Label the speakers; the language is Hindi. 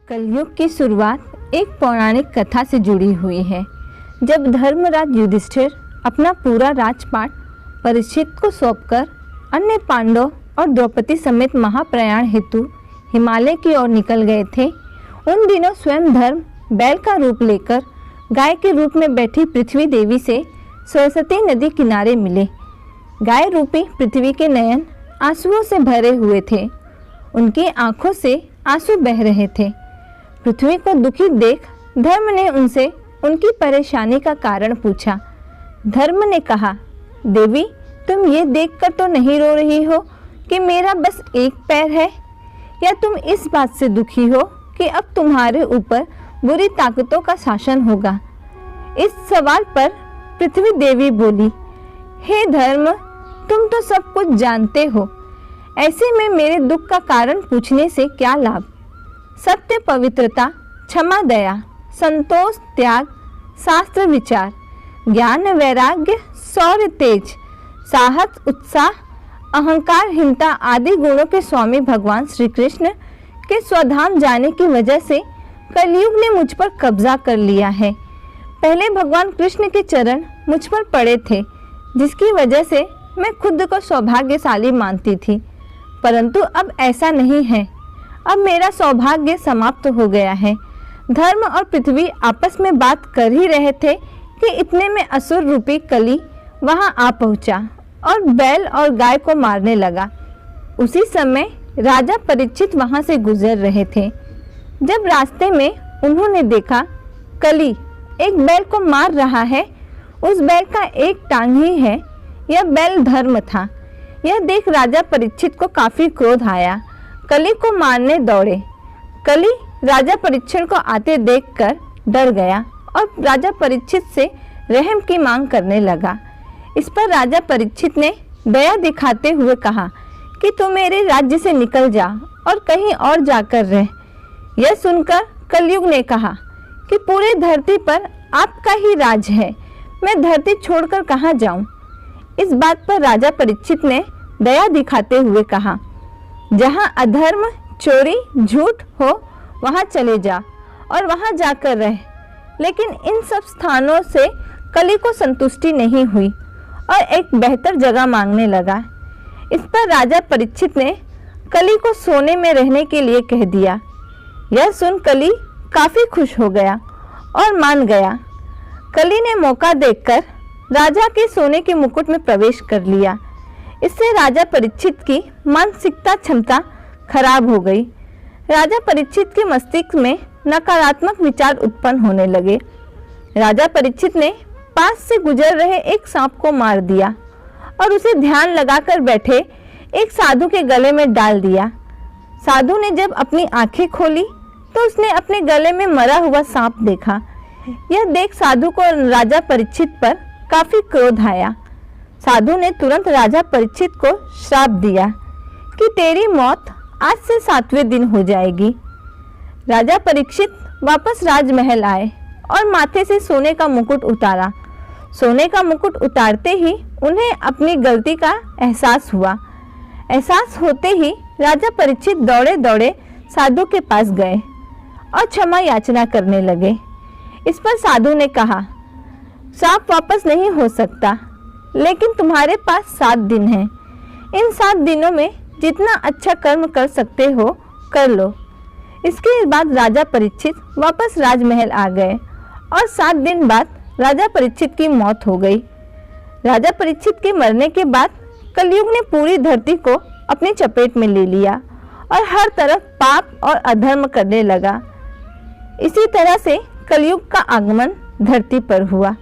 Speaker 1: कलयुग की शुरुआत एक पौराणिक कथा से जुड़ी हुई है। जब धर्मराज युधिष्ठिर अपना पूरा राजपाट परीक्षित को सौंपकर अन्य पांडव और द्रौपदी समेत महाप्रयाण हेतु हिमालय की ओर निकल गए थे, उन दिनों स्वयं धर्म बैल का रूप लेकर गाय के रूप में बैठी पृथ्वी देवी से सरस्वती नदी किनारे मिले। गाय रूपी पृथ्वी के नयन आंसुओं से भरे हुए थे। उनकी आंखों से आंसू बह रहे थे। पृथ्वी को दुखी देख धर्म ने उनसे उनकी परेशानी का कारण पूछा। धर्म ने कहा, देवी, तुम ये देखकर तो नहीं रो रही हो कि मेरा बस एक पैर है, या तुम इस बात से दुखी हो कि अब तुम्हारे ऊपर बुरी ताकतों का शासन होगा। इस सवाल पर पृथ्वी देवी बोली, हे धर्म, तुम तो सब कुछ जानते हो, ऐसे में मेरे दुख का कारण पूछने से क्या लाभ। सत्य, पवित्रता, क्षमा, दया, संतोष, त्याग, शास्त्र विचार, ज्ञान, वैराग्य, शौर्य, तेज, साहस, उत्साह, अहंकारहीनता आदि गुणों के स्वामी भगवान श्री कृष्ण के स्वधाम जाने की वजह से कलयुग ने मुझ पर कब्जा कर लिया है। पहले भगवान कृष्ण के चरण मुझ पर पड़े थे, जिसकी वजह से मैं खुद को सौभाग्यशाली मानती थी, परंतु अब ऐसा नहीं है। अब मेरा सौभाग्य समाप्त हो गया है। धर्म और पृथ्वी आपस में बात कर ही रहे थे कि इतने में असुर रूपी कली वहां आ पहुंचा और बैल और गाय को मारने लगा। उसी समय राजा परीक्षित वहां से गुजर रहे थे। जब रास्ते में उन्होंने देखा कली एक बैल को मार रहा है, उस बैल का एक टांग ही है, यह बैल धर्म था। यह देख राजा परीक्षित को काफी क्रोध आया। कली को मारने दौड़े। कली राजा परीक्षित को आते देखकर डर गया और राजा परीक्षित से रहम की मांग करने लगा। इस पर राजा परीक्षित ने दया दिखाते हुए कहा कि तू मेरे राज्य से निकल जा और कहीं और जाकर रह। यह सुनकर कलयुग ने कहा कि पूरे धरती पर आपका ही राज है, मैं धरती छोड़कर कहाँ जाऊं। इस बात पर राजा परीक्षित ने दया दिखाते हुए कहा, जहां अधर्म, चोरी, झूठ हो वहां चले जा और वहां जाकर रह। लेकिन इन सब स्थानों से कली को संतुष्टि नहीं हुई और एक बेहतर जगह मांगने लगा। इस पर राजा परीक्षित ने कली को सोने में रहने के लिए कह दिया। यह सुन कली काफी खुश हो गया और मान गया। कली ने मौका देखकर राजा के सोने के मुकुट में प्रवेश कर लिया। इससे राजा परीक्षित की मानसिकता क्षमता खराब हो गई। राजा परीक्षित के मस्तिष्क में नकारात्मक विचार उत्पन्न होने लगे। राजा परीक्षित ने पास से गुजर रहे एक सांप को मार दिया और उसे ध्यान लगाकर बैठे एक साधु के गले में डाल दिया। साधु ने जब अपनी आंखें खोली तो उसने अपने गले में मरा हुआ सांप देखा। यह देख साधु को राजा परीक्षित पर काफी क्रोध आया। साधु ने तुरंत राजा परीक्षित को श्राप दिया कि तेरी मौत आज से 7वें दिन हो जाएगी। राजा परीक्षित वापस राजमहल आए और माथे से सोने का मुकुट उतारा। सोने का मुकुट उतारते ही उन्हें अपनी गलती का एहसास हुआ। एहसास होते ही राजा परीक्षित दौड़े दौड़े साधु के पास गए और क्षमा याचना करने लगे। इस पर साधु ने कहा, श्राप वापस नहीं हो सकता, लेकिन तुम्हारे पास 7 दिन हैं। इन 7 दिनों में जितना अच्छा कर्म कर सकते हो कर लो। इसके बाद राजा परीक्षित वापस राजमहल आ गए और 7 दिन बाद राजा परीक्षित की मौत हो गई। राजा परीक्षित के मरने के बाद कलयुग ने पूरी धरती को अपनी चपेट में ले लिया और हर तरफ पाप और अधर्म करने लगा। इसी तरह से कलयुग का आगमन धरती पर हुआ।